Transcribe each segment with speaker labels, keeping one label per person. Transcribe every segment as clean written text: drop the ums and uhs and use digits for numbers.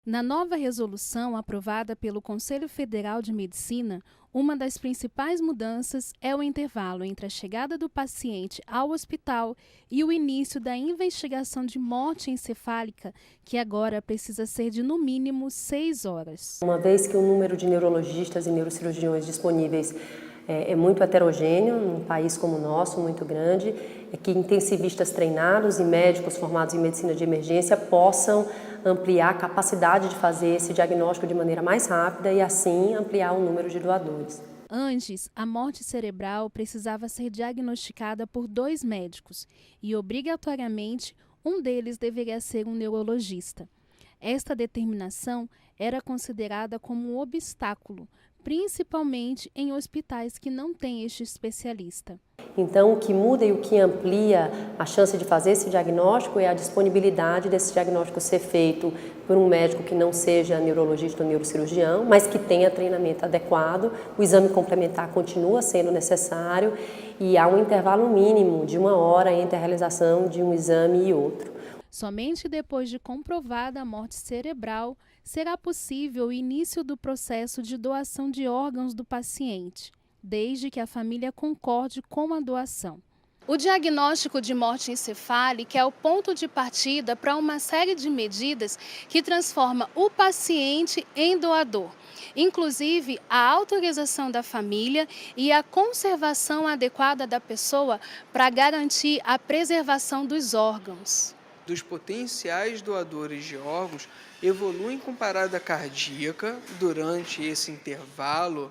Speaker 1: Na nova resolução aprovada pelo Conselho Federal de Medicina, uma das principais mudanças é o intervalo entre a chegada do paciente ao hospital e o início da investigação de morte encefálica, que agora precisa ser de no mínimo 6 horas.
Speaker 2: Uma vez que o número de neurologistas e neurocirurgiões disponíveis é muito heterogêneo, num país como o nosso, muito grande, é que intensivistas treinados e médicos formados em medicina de emergência possam ampliar a capacidade de fazer esse diagnóstico de maneira mais rápida e assim ampliar o número de doadores.
Speaker 1: Antes, a morte cerebral precisava ser diagnosticada por 2 médicos e, obrigatoriamente, um deles deveria ser um neurologista. Esta determinação era considerada como um obstáculo, principalmente em hospitais que não têm este especialista.
Speaker 2: Então, o que muda e o que amplia a chance de fazer esse diagnóstico é a disponibilidade desse diagnóstico ser feito por um médico que não seja neurologista ou neurocirurgião, mas que tenha treinamento adequado. O exame complementar continua sendo necessário e há um intervalo mínimo de 1 hora entre a realização de um exame e outro.
Speaker 1: Somente depois de comprovada a morte cerebral será possível o início do processo de doação de órgãos do paciente, desde que a família concorde com a doação. O diagnóstico de morte encefálica é o ponto de partida para uma série de medidas que transforma o paciente em doador, inclusive a autorização da família e a conservação adequada da pessoa para garantir a preservação dos órgãos.
Speaker 3: Dos potenciais doadores de órgãos evoluem com parada cardíaca durante esse intervalo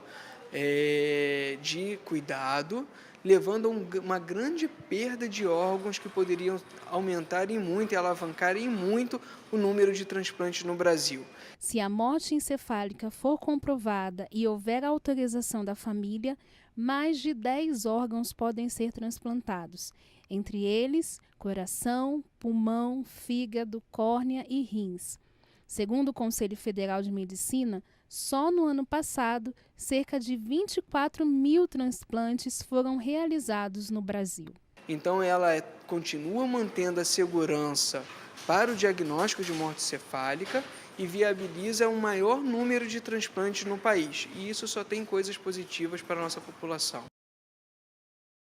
Speaker 3: de cuidado, levando a uma grande perda de órgãos que poderiam aumentar em muito e alavancar em muito o número de transplantes no Brasil.
Speaker 1: Se a morte encefálica for comprovada e houver autorização da família, mais de 10 órgãos podem ser transplantados, entre eles coração, pulmão, fígado, córnea e rins. Segundo o Conselho Federal de Medicina, só no ano passado, cerca de 24 mil transplantes foram realizados no Brasil.
Speaker 3: Então ela continua mantendo a segurança para o diagnóstico de morte cefálica e viabiliza um maior número de transplantes no país. E isso só tem coisas positivas para a nossa população.